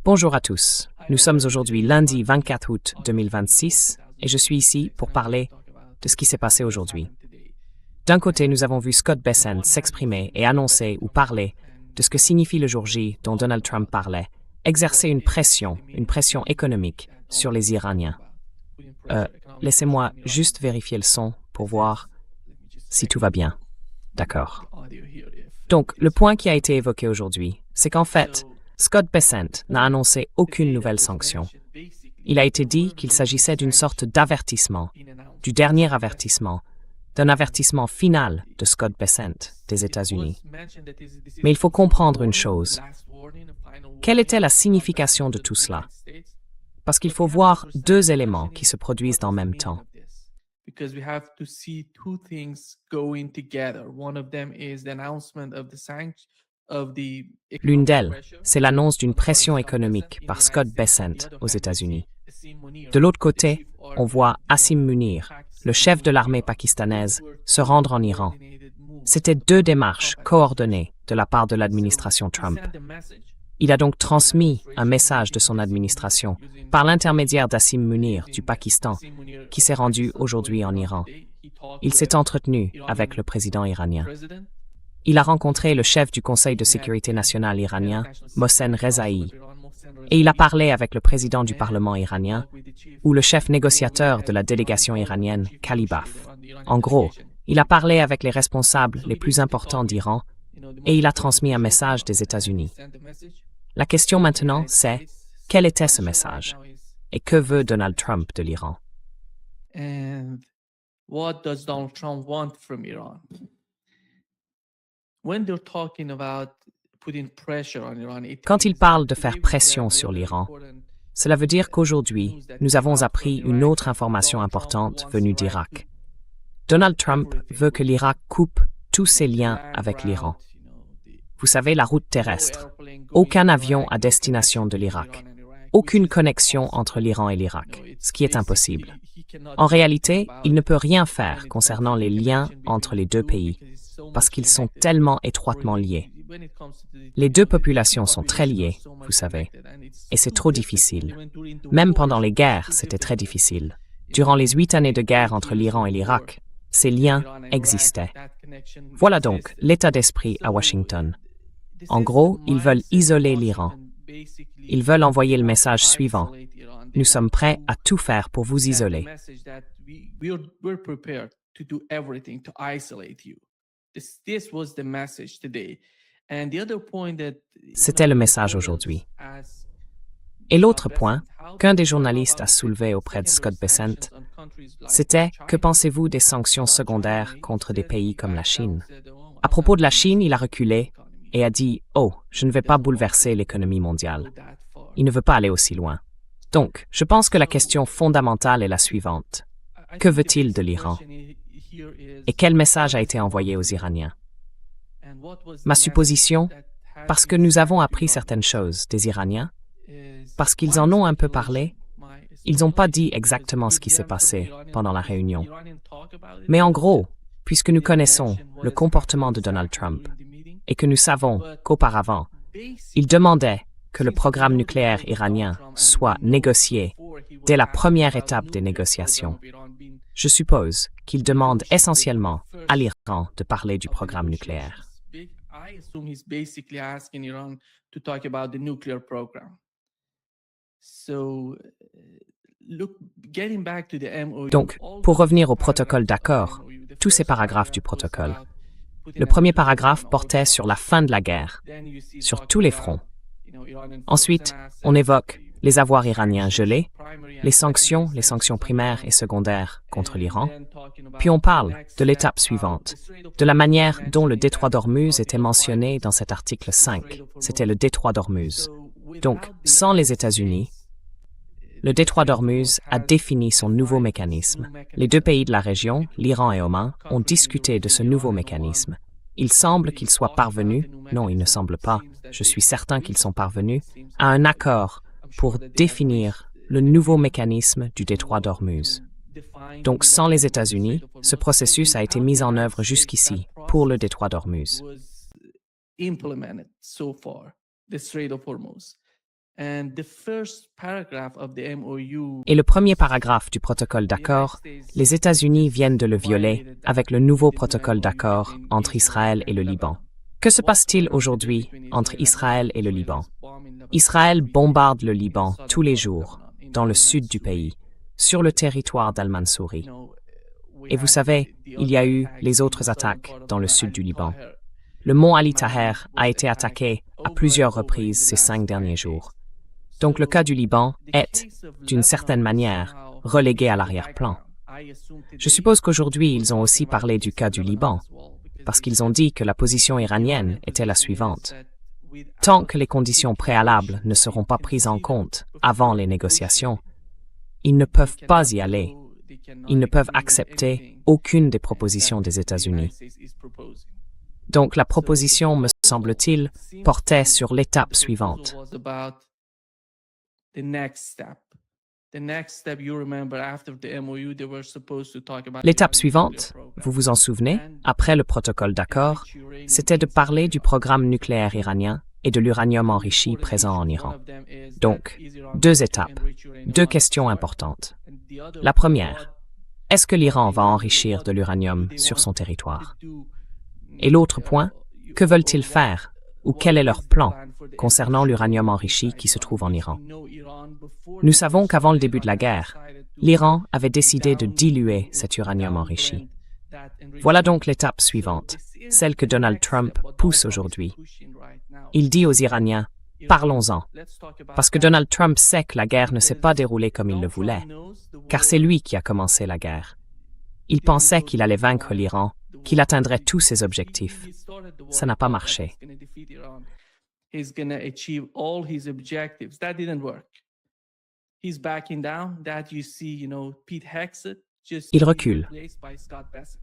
Bonjour à tous. Nous sommes aujourd'hui lundi 24 août 2026 et je suis ici pour parler de ce qui s'est passé aujourd'hui. D'un côté, nous avons vu Scott Bessent s'exprimer et annoncer ou parler de ce que signifie le jour J dont Donald Trump parlait, exercer une pression économique sur les Iraniens. Laissez-moi juste vérifier le son pour voir si tout va bien. D'accord. Donc, le point qui a été évoqué aujourd'hui, c'est qu'en fait, Scott Bessent n'a annoncé aucune nouvelle sanction. Il a été dit qu'il s'agissait d'une sorte d'avertissement, du dernier avertissement, d'un avertissement final de Scott Bessent des États-Unis. Mais il faut comprendre une chose. Quelle était la signification de tout cela? Parce qu'il faut voir deux éléments qui se produisent en même temps. Because we have to see two things going together. One of them is the announcement of the sanctions of the L'une d'elles, c'est l'annonce d'une pression économique par Scott Bessent aux États-Unis. De l'autre côté, on voit Asim Munir, le chef de l'armée pakistanaise, se rendre en Iran. C'était deux démarches coordonnées de la part de l'administration Trump. Il a donc transmis un message de son administration par l'intermédiaire d'Asim Munir du Pakistan, qui s'est rendu aujourd'hui en Iran. Il s'est entretenu avec le président iranien. Il a rencontré le chef du Conseil de sécurité nationale iranien, Mohsen Rezaei, et il a parlé avec le président du Parlement iranien ou le chef négociateur de la délégation iranienne, Kalibaf. En gros, il a parlé avec les responsables les plus importants d'Iran et il a transmis un message des États-Unis. La question maintenant, c'est quel était ce message et que veut Donald Trump de l'Iran? And what does Donald Trump want from Iran? When they're talking about putting pressure on Iran, Quand il parle de faire pression sur l'Iran, cela veut dire qu'aujourd'hui, nous avons appris une autre information importante venue d'Irak. Donald Trump veut que l'Irak coupe tous ses liens avec l'Iran. Vous savez, la route terrestre. Aucun avion à destination de l'Irak. Aucune connexion entre l'Iran et l'Irak, ce qui est impossible. En réalité, il ne peut rien faire concernant les liens entre les deux pays, parce qu'ils sont tellement étroitement liés. Les deux populations sont très liées, vous savez, et c'est trop difficile. Même pendant les guerres, c'était très difficile. Durant les 8 années de guerre entre l'Iran et l'Irak, ces liens existaient. Voilà donc l'état d'esprit à Washington. En gros, ils veulent isoler l'Iran. Ils veulent envoyer le message suivant. Nous sommes prêts à tout faire pour vous isoler. C'était le message aujourd'hui. Et l'autre point qu'un des journalistes a soulevé auprès de Scott Bessent, c'était « Que pensez-vous des sanctions secondaires contre des pays comme la Chine ?» À propos de la Chine, il a reculé et a dit « Oh, je ne vais pas bouleverser l'économie mondiale. » Il ne veut pas aller aussi loin. Donc, je pense que la question fondamentale est la suivante. Que veut-il de l'Iran? Et quel message a été envoyé aux Iraniens? Ma supposition, parce que nous avons appris certaines choses des Iraniens, parce qu'ils en ont un peu parlé, ils n'ont pas dit exactement ce qui s'est passé pendant la réunion. Mais en gros, puisque nous connaissons le comportement de Donald Trump et que nous savons qu'auparavant, il demandait que le programme nucléaire iranien soit négocié dès la première étape des négociations. Je suppose qu'il demande essentiellement à l'Iran de parler du programme nucléaire. Donc, pour revenir au protocole d'accord, tous ces paragraphes du protocole. Le premier paragraphe portait sur la fin de la guerre, sur tous les fronts. Ensuite, on évoque les avoirs iraniens gelés, les sanctions primaires et secondaires contre l'Iran, puis on parle de l'étape suivante, de la manière dont le détroit d'Ormuz était mentionné dans cet article 5. C'était le détroit d'Ormuz. Donc, sans les États-Unis, le détroit d'Ormuz a défini son nouveau mécanisme. Les deux pays de la région, l'Iran et Oman, ont discuté de ce nouveau mécanisme. Il semble qu'ils soient parvenus, non, il ne semble pas, je suis certain qu'ils sont parvenus, à un accord pour définir le nouveau mécanisme du détroit d'Ormuz. Donc, sans les États-Unis, ce processus a été mis en œuvre jusqu'ici pour le détroit d'Ormuz. And the first paragraph of the MOU, Et le premier paragraphe du protocole d'accord, les États-Unis viennent de le violer avec le nouveau protocole d'accord entre Israël et le Liban. Que se passe-t-il aujourd'hui entre Israël et le Liban? Israël bombarde le Liban tous les jours, dans le sud du pays, sur le territoire d'Al-Mansouri. Et vous savez, il y a eu les autres attaques dans le sud du Liban. Le mont Ali Taher a été attaqué à plusieurs reprises ces 5 derniers jours. Donc le cas du Liban est, d'une certaine manière, relégué à l'arrière-plan. Je suppose qu'aujourd'hui ils ont aussi parlé du cas du Liban, parce qu'ils ont dit que la position iranienne était la suivante. Tant que les conditions préalables ne seront pas prises en compte avant les négociations, ils ne peuvent pas y aller. Ils ne peuvent accepter aucune des propositions des États-Unis. Donc la proposition, me semble-t-il, portait sur l'étape suivante. L'étape suivante, vous vous en souvenez, après le protocole d'accord, c'était de parler du programme nucléaire iranien et de l'uranium enrichi présent en Iran. Donc, 2 étapes, 2 questions importantes. La première, est-ce que l'Iran va enrichir de l'uranium sur son territoire? Et l'autre point, que veulent-ils faire ou quel est leur plan concernant l'uranium enrichi qui se trouve en Iran? Nous savons qu'avant le début de la guerre, l'Iran avait décidé de diluer cet uranium enrichi. Voilà donc l'étape suivante, celle que Donald Trump pousse aujourd'hui. Il dit aux Iraniens, parlons-en, parce que Donald Trump sait que la guerre ne s'est pas déroulée comme il le voulait, car c'est lui qui a commencé la guerre. Il pensait qu'il allait vaincre l'Iran, qu'il atteindrait tous ses objectifs. Ça n'a pas marché. Il recule.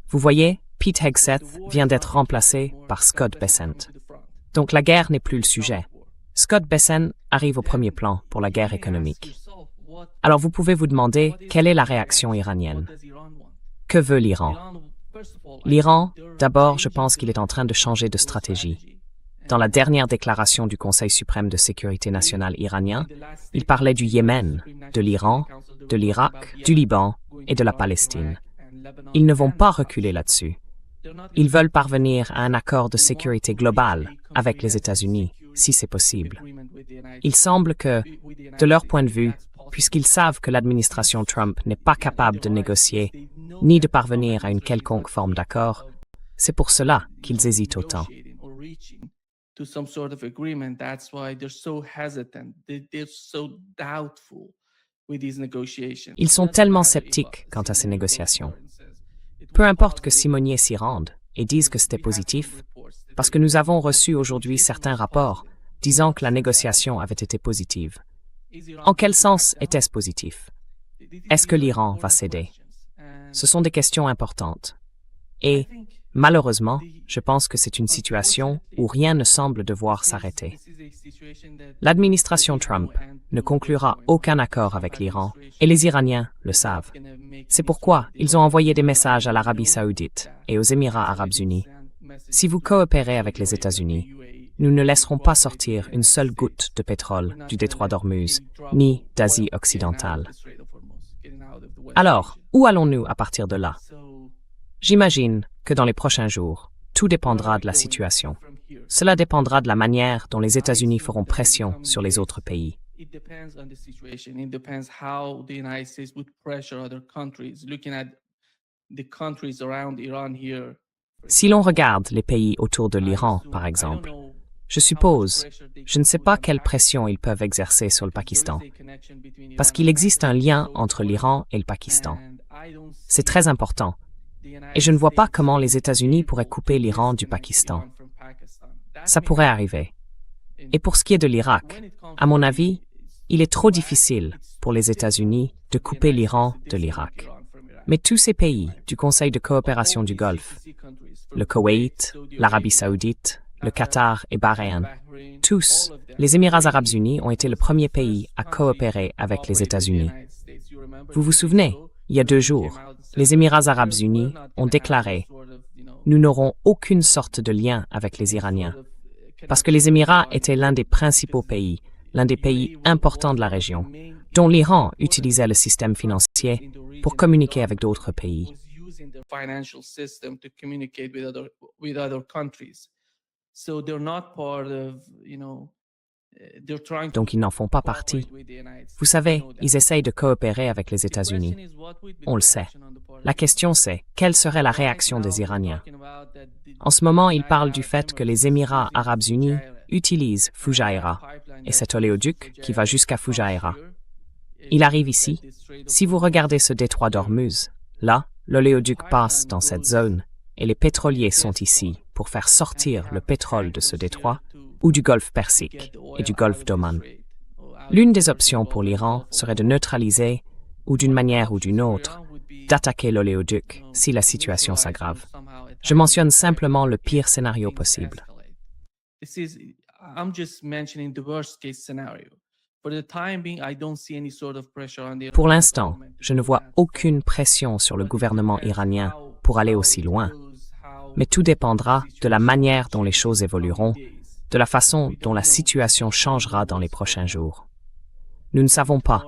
Vous voyez, Pete Hegseth vient d'être remplacé par Scott Bessent. Donc la guerre n'est plus le sujet. Scott Bessent arrive au premier plan pour la guerre économique. Alors vous pouvez vous demander quelle est la réaction iranienne. Que veut l'Iran? L'Iran, d'abord, je pense qu'il est en train de changer de stratégie. Dans la dernière déclaration du Conseil suprême de sécurité nationale iranien, il parlait du Yémen, de l'Iran, de l'Irak, du Liban et de la Palestine. Ils ne vont pas reculer là-dessus. Ils veulent parvenir à un accord de sécurité global avec les États-Unis, si c'est possible. Il semble que, de leur point de vue, puisqu'ils savent que l'administration Trump n'est pas capable de négocier, ni de parvenir à une quelconque forme d'accord, c'est pour cela qu'ils hésitent autant. Ils sont tellement sceptiques quant à ces négociations. Peu importe que Simonier s'y rende et dise que c'était positif, parce que nous avons reçu aujourd'hui certains rapports disant que la négociation avait été positive. En quel sens était-ce positif? Est-ce que l'Iran va céder? Ce sont des questions importantes. Et, malheureusement, je pense que c'est une situation où rien ne semble devoir s'arrêter. L'administration Trump ne conclura aucun accord avec l'Iran, et les Iraniens le savent. C'est pourquoi ils ont envoyé des messages à l'Arabie saoudite et aux Émirats arabes unis. Si vous coopérez avec les États-Unis, nous ne laisserons pas sortir une seule goutte de pétrole du détroit d'Ormuz, ni d'Asie occidentale. Alors, où allons-nous à partir de là? J'imagine que dans les prochains jours, tout dépendra de la situation. Cela dépendra de la manière dont les États-Unis feront pression sur les autres pays. Si l'on regarde les pays autour de l'Iran, par exemple, je suppose, je ne sais pas quelle pression ils peuvent exercer sur le Pakistan, parce qu'il existe un lien entre l'Iran et le Pakistan. C'est très important, et je ne vois pas comment les États-Unis pourraient couper l'Iran du Pakistan. Ça pourrait arriver. Et pour ce qui est de l'Irak, à mon avis, il est trop difficile pour les États-Unis de couper l'Iran de l'Irak. Mais tous ces pays du Conseil de coopération du Golfe, le Koweït, l'Arabie saoudite, le Qatar et Bahreïn, tous, les Émirats arabes unis ont été le premier pays à coopérer avec les États-Unis. Vous vous souvenez, il y a 2 jours, les Émirats arabes unis ont déclaré « Nous n'aurons aucune sorte de lien avec les Iraniens », parce que les Émirats étaient l'un des principaux pays, l'un des pays importants de la région, dont l'Iran utilisait le système financier pour communiquer avec d'autres pays. Financial system to communicate with other countries. So they're not part of, they're trying to Donc ils n'en font pas partie. cooperate with the United States. Vous savez, We know ils that. essayent de coopérer avec les The question États-Unis. is, what would be On le the sait. reaction on the part of La the question c'est, quelle serait la Right réaction now, des we're Iraniens? talking about that the En ce moment, ils United parlent du Arab fait que Emirates les is Émirats using arabes unis Fujairah. utilisent And that Fujairah pipeline et that cet goes to oléoduc qui va Fujairah jusqu'à comes Fujairah. here. Il It arrive goes ici. at the Strait of Si vous Hormuz. regardez ce détroit d'Ormuz, là, l'oléoduc passe dans cette zone et les pétroliers sont ici pour faire sortir le pétrole de ce détroit ou du golfe Persique et du golfe d'Oman. L'une des options pour l'Iran serait de neutraliser, ou d'une manière ou d'une autre, d'attaquer l'oléoduc si la situation s'aggrave. Je mentionne simplement le pire scénario possible. Pour l'instant, je ne vois aucune pression sur le gouvernement iranien pour aller aussi loin. Mais tout dépendra de la manière dont les choses évolueront, de la façon dont la situation changera dans les prochains jours. Nous ne savons pas.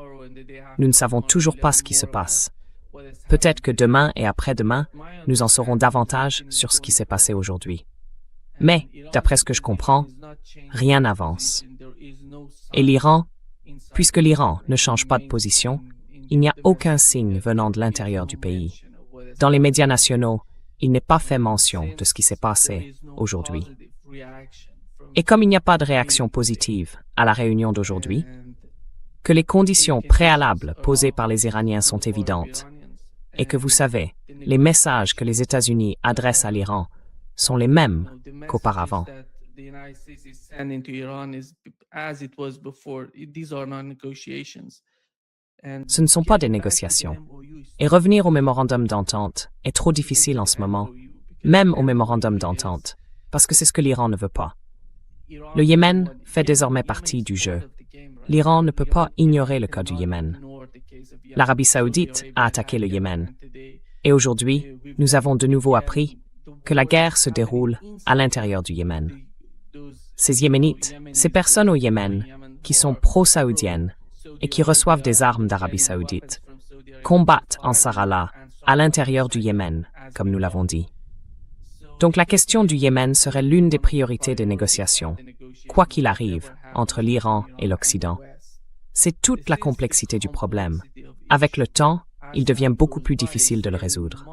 Nous ne savons toujours pas ce qui se passe. Peut-être que demain et après-demain, nous en saurons davantage sur ce qui s'est passé aujourd'hui. Mais, d'après ce que je comprends, rien n'avance. Et l'Iran, puisque l'Iran ne change pas de position, il n'y a aucun signe venant de l'intérieur du pays. Dans les médias nationaux, il n'est pas fait mention de ce qui s'est passé aujourd'hui. Et comme il n'y a pas de réaction positive à la réunion d'aujourd'hui, que les conditions préalables posées par les Iraniens sont évidentes, et que vous savez, les messages que les États-Unis adressent à l'Iran sont les mêmes qu'auparavant. Ce ne sont pas des négociations. Et revenir au mémorandum d'entente est trop difficile en ce moment, même au mémorandum d'entente, parce que c'est ce que l'Iran ne veut pas. Le Yémen fait désormais partie du jeu. L'Iran ne peut pas ignorer le cas du Yémen. L'Arabie saoudite a attaqué le Yémen. Et aujourd'hui, nous avons de nouveau appris que la guerre se déroule à l'intérieur du Yémen. Ces Yéménites, ces personnes au Yémen qui sont pro-saoudiennes et qui reçoivent des armes d'Arabie saoudite, combattent en Sarala à l'intérieur du Yémen, comme nous l'avons dit. Donc la question du Yémen serait l'une des priorités des négociations, quoi qu'il arrive, entre l'Iran et l'Occident. C'est toute la complexité du problème. Avec le temps, il devient beaucoup plus difficile de le résoudre.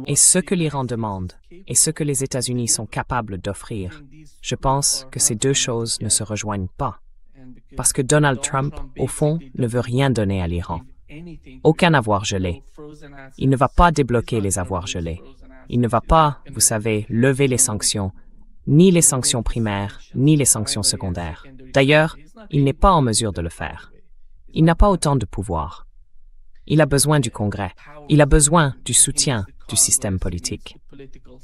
Et ce que l'Iran demande, et ce que les États-Unis sont capables d'offrir, je pense que ces deux choses ne se rejoignent pas. Parce que Donald Trump, au fond, ne veut rien donner à l'Iran. Aucun avoir gelé. Il ne va pas débloquer les avoirs gelés. Il ne va pas, vous savez, lever les sanctions, ni les sanctions primaires, ni les sanctions secondaires. D'ailleurs, il n'est pas en mesure de le faire. Il n'a pas autant de pouvoir. Il a besoin du Congrès. Il a besoin du soutien du système politique.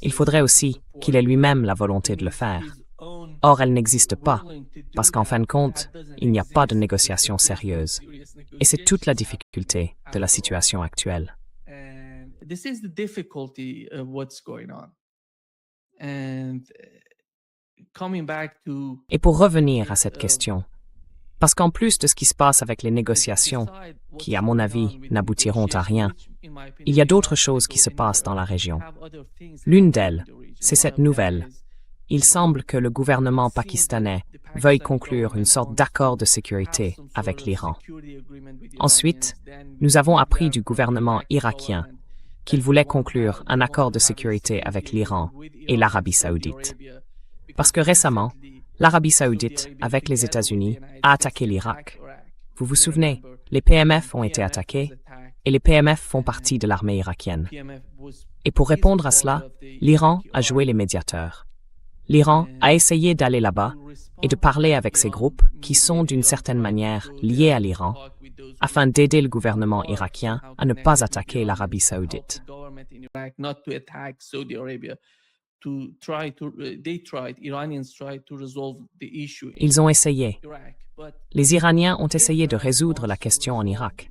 Il faudrait aussi qu'il ait lui-même la volonté de le faire. Or, elle n'existe pas, parce qu'en fin de compte, il n'y a pas de négociation sérieuse. Et c'est toute la difficulté de la situation actuelle. Et pour revenir à cette question, parce qu'en plus de ce qui se passe avec les négociations, qui, à mon avis, n'aboutiront à rien, il y a d'autres choses qui se passent dans la région. L'une d'elles, c'est cette nouvelle. Il semble que le gouvernement pakistanais veuille conclure une sorte d'accord de sécurité avec l'Iran. Ensuite, nous avons appris du gouvernement irakien qu'il voulait conclure un accord de sécurité avec l'Iran et l'Arabie saoudite. Parce que récemment, l'Arabie saoudite, avec les États-Unis, a attaqué l'Irak. Vous vous souvenez, les PMF ont été attaqués et les PMF font partie de l'armée irakienne. Et pour répondre à cela, l'Iran a joué les médiateurs. L'Iran a essayé d'aller là-bas et de parler avec ces groupes qui sont d'une certaine manière liés à l'Iran, afin d'aider le gouvernement irakien à ne pas attaquer l'Arabie saoudite. Ils ont essayé. Les Iraniens ont essayé de résoudre la question en Irak.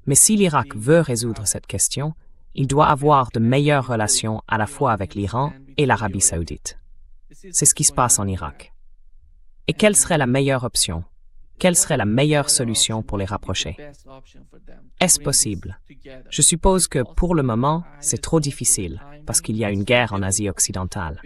Mais si l'Irak veut résoudre cette question, il doit avoir de meilleures relations à la fois avec l'Iran et l'Arabie saoudite. C'est ce qui se passe en Irak. Et quelle serait la meilleure option? Quelle serait la meilleure solution pour les rapprocher? Est-ce possible? Je suppose que pour le moment, c'est trop difficile parce qu'il y a une guerre en Asie occidentale.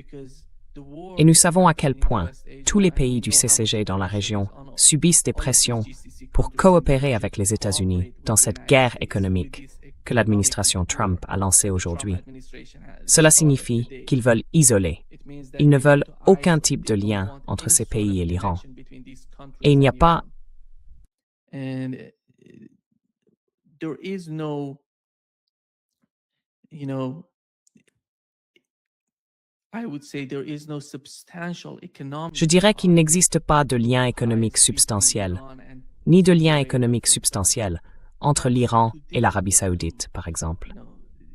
Et nous savons à quel point tous les pays du CCG dans la région subissent des pressions pour coopérer avec les États-Unis dans cette guerre économique que l'administration Trump a lancée aujourd'hui. Cela signifie qu'ils veulent isoler. Ils ne veulent aucun type de lien entre ces pays et l'Iran. Et il n'y a pas Je dirais qu'il n'existe pas de lien économique substantiel, ni de lien économique substantiel entre l'Iran et l'Arabie saoudite, par exemple.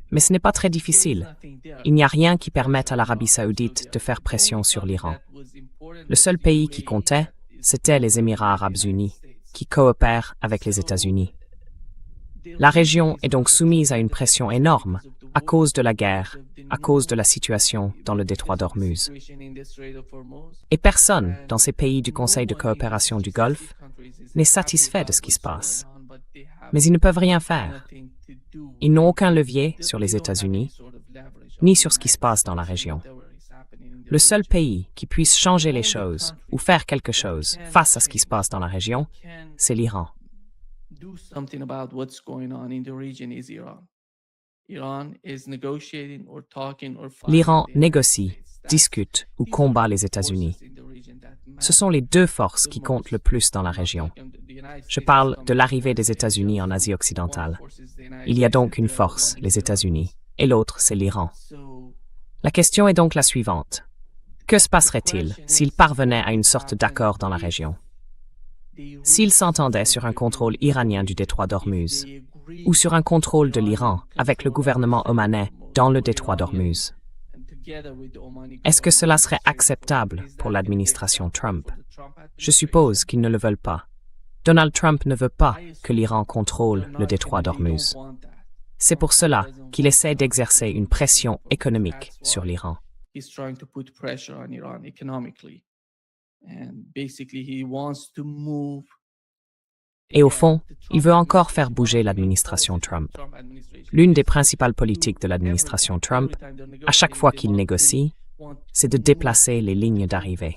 Mais ce n'est pas très difficile. Il n'y a rien qui permette à l'Arabie saoudite de faire pression sur l'Iran. Le seul pays qui comptait, c'était les Émirats arabes unis, qui coopèrent avec les États-Unis. La région est donc soumise à une pression énorme à cause de la guerre, à cause de la situation dans le détroit d'Ormuz. Et personne dans ces pays du Conseil de coopération du Golfe n'est satisfait de ce qui se passe. Mais ils ne peuvent rien faire. Ils n'ont aucun levier sur les États-Unis, ni sur ce qui se passe dans la région. Le seul pays qui puisse changer les choses ou faire quelque chose face à ce qui se passe dans la région, c'est l'Iran. L'Iran négocie, discute ou combat les États-Unis. Ce sont les deux forces qui comptent le plus dans la région. Je parle de l'arrivée des États-Unis en Asie occidentale. Il y a donc une force, les États-Unis, et l'autre, c'est l'Iran. La question est donc la suivante. Que se passerait-il s'ils parvenaient à une sorte d'accord dans la région? S'ils s'entendaient sur un contrôle iranien du détroit d'Ormuz, ou sur un contrôle de l'Iran avec le gouvernement omanais dans le détroit d'Ormuz. Est-ce que cela serait acceptable pour l'administration Trump? Je suppose qu'ils ne le veulent pas. Donald Trump ne veut pas que l'Iran contrôle le détroit d'Ormuz. C'est pour cela qu'il essaie d'exercer une pression économique sur l'Iran. Et au fond, il veut encore faire bouger l'administration Trump. L'une des principales politiques de l'administration Trump, à chaque fois qu'il négocie, c'est de déplacer les lignes d'arrivée.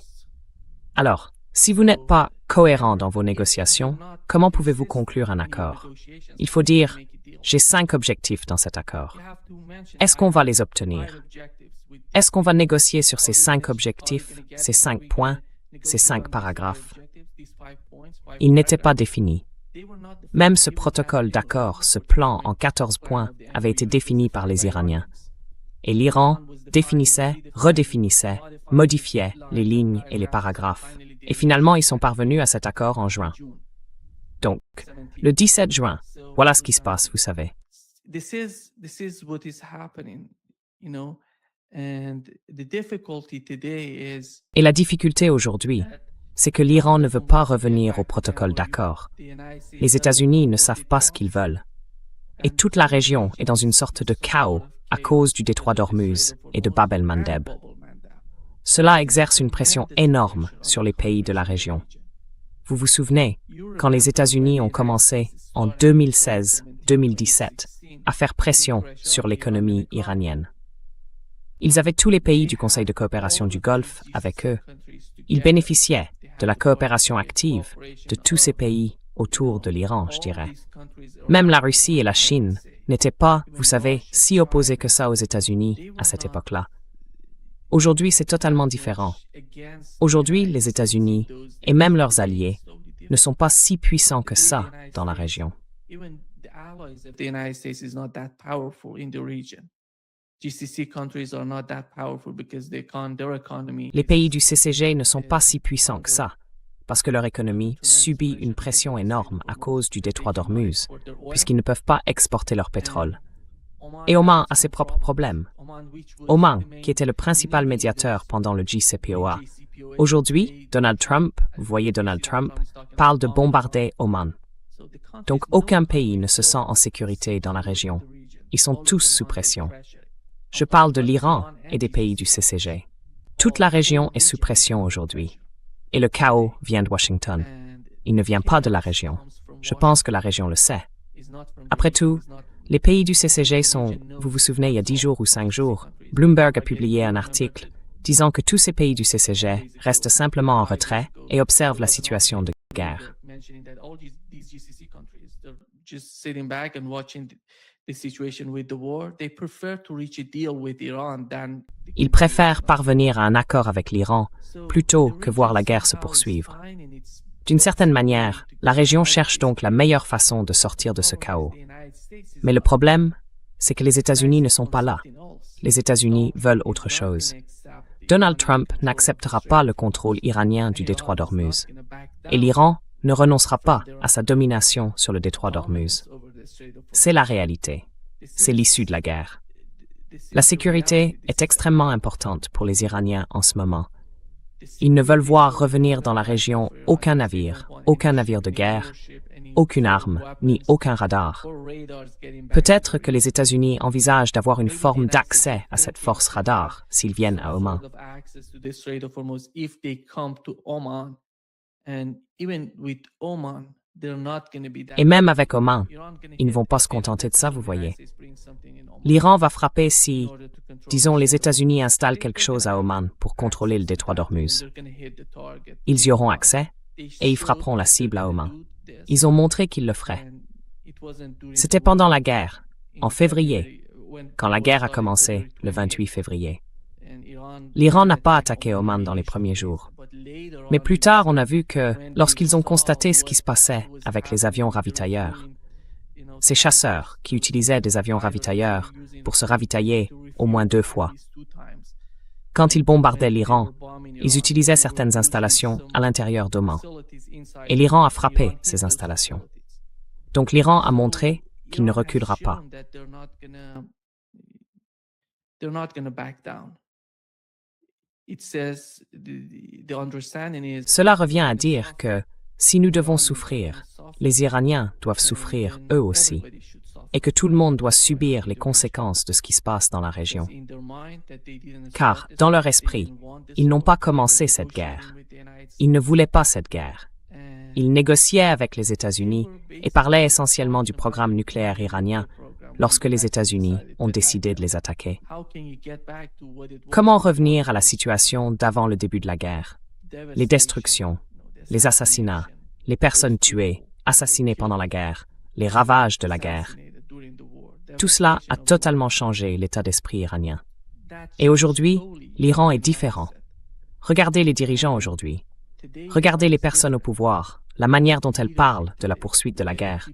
Alors, si vous n'êtes pas cohérent dans vos négociations, comment pouvez-vous conclure un accord? Il faut dire, j'ai 5 objectifs dans cet accord. Est-ce qu'on va les obtenir? Est-ce qu'on va négocier sur ces 5 objectifs, ces 5 points, ces 5 paragraphes? Il n'était pas défini. Même ce protocole d'accord, ce plan en 14 points, avait été défini par les Iraniens. Et l'Iran définissait, redéfinissait, modifiait les lignes et les paragraphes. Et finalement, ils sont parvenus à cet accord en juin. Donc, le 17 juin, voilà ce qui se passe, vous savez. Et la difficulté aujourd'hui, c'est que l'Iran ne veut pas revenir au protocole d'accord. Les États-Unis ne savent pas ce qu'ils veulent. Et toute la région est dans une sorte de chaos à cause du détroit d'Ormuz et de Bab el-Mandeb. Cela exerce une pression énorme sur les pays de la région. Vous vous souvenez, quand les États-Unis ont commencé, en 2016-2017, à faire pression sur l'économie iranienne. Ils avaient tous les pays du Conseil de coopération du Golfe avec eux. Ils bénéficiaient de la coopération active de tous ces pays autour de l'Iran, je dirais. Même la Russie et la Chine n'étaient pas, vous savez, si opposés que ça aux États-Unis à cette époque-là. Aujourd'hui, c'est totalement différent. Aujourd'hui, les États-Unis, et même leurs alliés, ne sont pas si puissants que ça dans la région. Les pays du CCG ne sont pas si puissants que ça, parce que leur économie subit une pression énorme à cause du détroit d'Ormuz, puisqu'ils ne peuvent pas exporter leur pétrole. Et Oman a ses propres problèmes. Oman, qui était le principal médiateur pendant le JCPOA. Aujourd'hui, Donald Trump, vous voyez Donald Trump, parle de bombarder Oman. Donc aucun pays ne se sent en sécurité dans la région. Ils sont tous sous pression. Je parle de l'Iran et des pays du CCG. Toute la région est sous pression aujourd'hui. Et le chaos vient de Washington. Il ne vient pas de la région. Je pense que la région le sait. Après tout, les pays du CCG sont, vous vous souvenez, il y a 10 jours ou 5 jours, Bloomberg a publié un article disant que tous ces pays du CCG restent simplement en retrait et observent la situation de guerre. Ils préfèrent parvenir à un accord avec l'Iran plutôt que voir la guerre se poursuivre. D'une certaine manière, la région cherche donc la meilleure façon de sortir de ce chaos. Mais le problème, c'est que les États-Unis ne sont pas là. Les États-Unis veulent autre chose. Donald Trump n'acceptera pas le contrôle iranien du détroit d'Ormuz. Et l'Iran ne renoncera pas à sa domination sur le détroit d'Ormuz. C'est la réalité. C'est l'issue de la guerre. La sécurité est extrêmement importante pour les Iraniens en ce moment. Ils ne veulent voir revenir dans la région aucun navire de guerre, aucune arme, ni aucun radar. Peut-être que les États-Unis envisagent d'avoir une forme d'accès à cette force radar s'ils viennent à Oman. Et même avec Oman, ils ne vont pas se contenter de ça, vous voyez. L'Iran va frapper si, disons, les États-Unis installent quelque chose à Oman pour contrôler le détroit d'Ormuz. Ils y auront accès et ils frapperont la cible à Oman. Ils ont montré qu'ils le feraient. C'était pendant la guerre, en février, quand la guerre a commencé, le 28 février. L'Iran n'a pas attaqué Oman dans les premiers jours. Mais plus tard, on a vu que, lorsqu'ils ont constaté ce qui se passait avec les avions ravitailleurs, ces chasseurs qui utilisaient des avions ravitailleurs pour se ravitailler au moins 2 fois. Quand ils bombardaient l'Iran, ils utilisaient certaines installations à l'intérieur d'Oman. Et l'Iran a frappé ces installations. Donc l'Iran a montré qu'il ne reculera pas. Cela revient à dire que, si nous devons souffrir, les Iraniens doivent souffrir eux aussi, et que tout le monde doit subir les conséquences de ce qui se passe dans la région. Car, dans leur esprit, ils n'ont pas commencé cette guerre. Ils ne voulaient pas cette guerre. Ils négociaient avec les États-Unis et parlaient essentiellement du programme nucléaire iranien lorsque les États-Unis ont décidé de les attaquer. Comment revenir à la situation d'avant le début de la guerre? Les destructions, les assassinats, les personnes tuées, assassinées pendant la guerre, les ravages de la guerre. Tout cela a totalement changé l'état d'esprit iranien. Et aujourd'hui, l'Iran est différent. Regardez les dirigeants aujourd'hui. Regardez les personnes au pouvoir, la manière dont elles parlent de la poursuite de la guerre.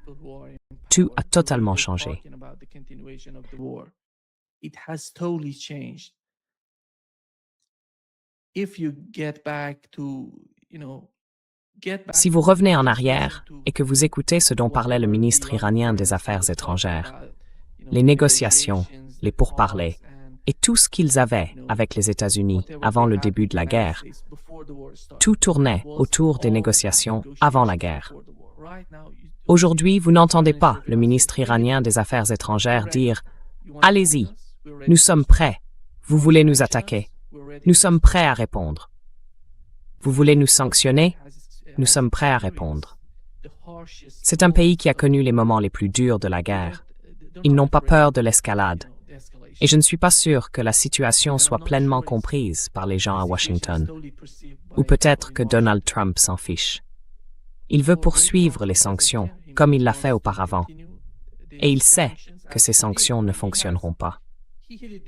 Tout a totalement changé. Si vous revenez en arrière et que vous écoutez ce dont parlait le ministre iranien des Affaires étrangères, les négociations, les pourparlers et tout ce qu'ils avaient avec les États-Unis avant le début de la guerre, tout tournait autour des négociations avant la guerre. Aujourd'hui, vous n'entendez pas le ministre iranien des Affaires étrangères dire « Allez-y, nous sommes prêts, vous voulez nous attaquer, nous sommes prêts à répondre. Vous voulez nous sanctionner, nous sommes prêts à répondre. » C'est un pays qui a connu les moments les plus durs de la guerre. Ils n'ont pas peur de l'escalade. Et je ne suis pas sûr que la situation soit pleinement comprise par les gens à Washington. Ou peut-être que Donald Trump s'en fiche. Il veut poursuivre les sanctions, comme il l'a fait auparavant. Et il sait que ces sanctions ne fonctionneront pas. Il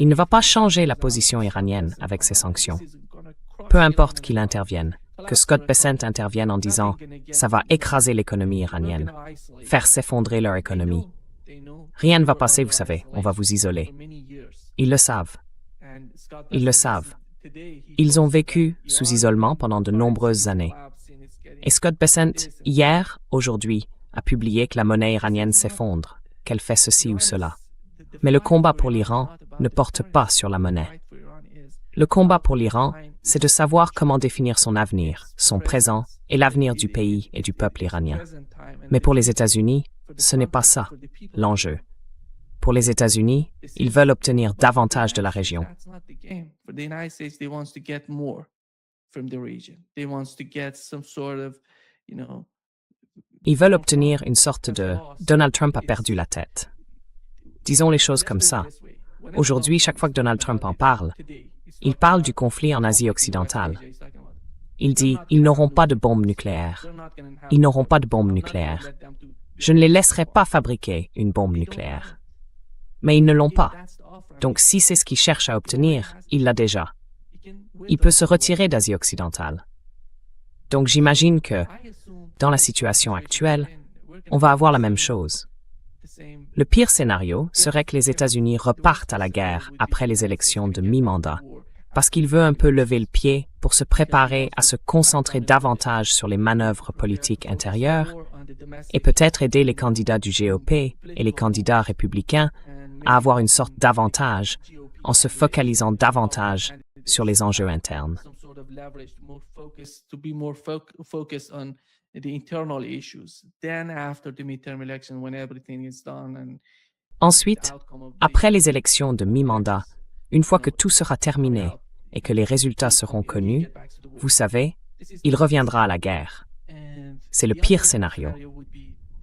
ne va pas changer la position iranienne avec ces sanctions. Peu importe qu'il intervienne, que Scott Bessent intervienne en disant « ça va écraser l'économie iranienne, faire s'effondrer leur économie ». Rien ne va passer, vous savez, on va vous isoler. Ils le savent. Ils le savent. Ils ont vécu sous isolement pendant de nombreuses années. Et Scott Bessent, hier, aujourd'hui, a publié que la monnaie iranienne s'effondre, qu'elle fait ceci ou cela. Mais le combat pour l'Iran ne porte pas sur la monnaie. Le combat pour l'Iran, c'est de savoir comment définir son avenir, son présent et l'avenir du pays et du peuple iranien. Mais pour les États-Unis, ce n'est pas ça, l'enjeu. Pour les États-Unis, ils veulent obtenir davantage de la région. Ils veulent obtenir une sorte de Donald Trump a perdu la tête. Disons les choses comme ça. Aujourd'hui, chaque fois que Donald Trump en parle, il parle du conflit en Asie occidentale. Il dit « ils n'auront pas de bombes nucléaires. Ils n'auront pas de bombes nucléaires. Je ne les laisserai pas fabriquer une bombe nucléaire. » Mais ils ne l'ont pas. Donc si c'est ce qu'il cherche à obtenir, il l'a déjà. Il peut se retirer d'Asie occidentale. Donc j'imagine que, dans la situation actuelle, on va avoir la même chose. Le pire scénario serait que les États-Unis repartent à la guerre après les élections de mi-mandat, parce qu'il veut un peu lever le pied pour se préparer à se concentrer davantage sur les manœuvres politiques intérieures et peut-être aider les candidats du GOP et les candidats républicains à avoir une sorte d'avantage en se focalisant davantage sur les enjeux internes. Ensuite, après les élections de mi-mandat, une fois que tout sera terminé et que les résultats seront connus, vous savez, il reviendra à la guerre. C'est le pire scénario.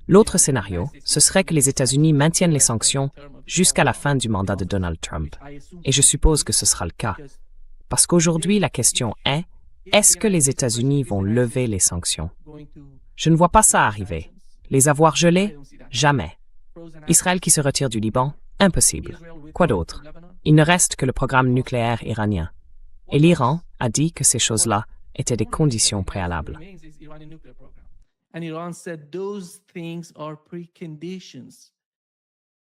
L'autre scénario, ce serait que les États-Unis maintiennent les sanctions jusqu'à la fin du mandat de Donald Trump. Et je suppose que ce sera le cas. Parce qu'aujourd'hui, la question est-ce que les États-Unis vont lever les sanctions? Je ne vois pas ça arriver. Les avoir gelés? Jamais. Israël qui se retire du Liban? Impossible. Quoi d'autre? Il ne reste que le programme nucléaire iranien. Et l'Iran a dit que ces choses-là étaient des conditions préalables. And Iran said those things are preconditions.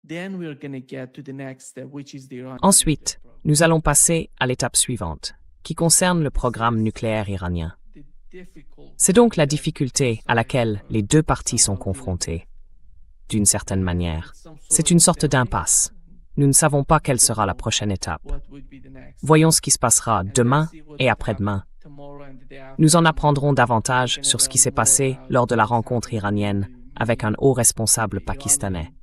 Then we're going to get to the next step, which is the Iran. Ensuite, nous allons passer à l'étape suivante, qui concerne le programme nucléaire iranien. C'est donc la difficulté à laquelle les deux parties sont confrontées. D'une certaine manière, c'est une sorte d'impasse. Nous ne savons pas quelle sera la prochaine étape. Voyons ce qui se passera demain et après-demain. Nous en apprendrons davantage sur ce qui s'est passé lors de la rencontre iranienne avec un haut responsable pakistanais.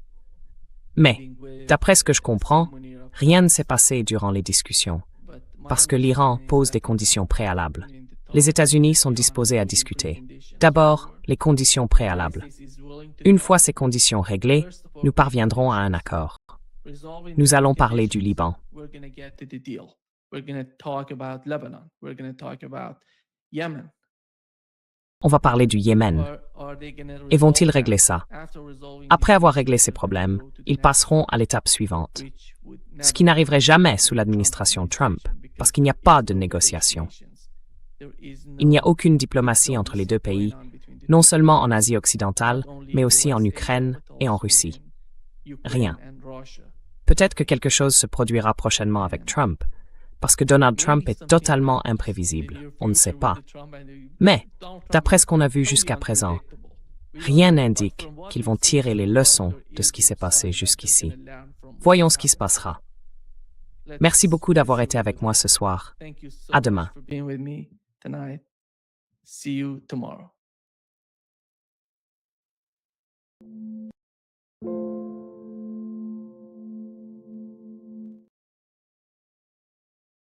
Mais, d'après ce que je comprends, rien ne s'est passé durant les discussions, parce que l'Iran pose des conditions préalables. Les États-Unis sont disposés à discuter. D'abord, les conditions préalables. Une fois ces conditions réglées, nous parviendrons à un accord. Nous allons parler du Liban. On va parler du Yémen. Et vont-ils régler ça? Après avoir réglé ces problèmes, ils passeront à l'étape suivante. Ce qui n'arriverait jamais sous l'administration Trump, parce qu'il n'y a pas de négociation. Il n'y a aucune diplomatie entre les deux pays, non seulement en Asie occidentale, mais aussi en Ukraine et en Russie. Rien. Peut-être que quelque chose se produira prochainement avec Trump, parce que Donald Trump est totalement imprévisible, on ne sait pas. Mais, d'après ce qu'on a vu jusqu'à présent, rien n'indique qu'ils vont tirer les leçons de ce qui s'est passé jusqu'ici. Voyons ce qui se passera. Merci beaucoup d'avoir été avec moi ce soir. À demain.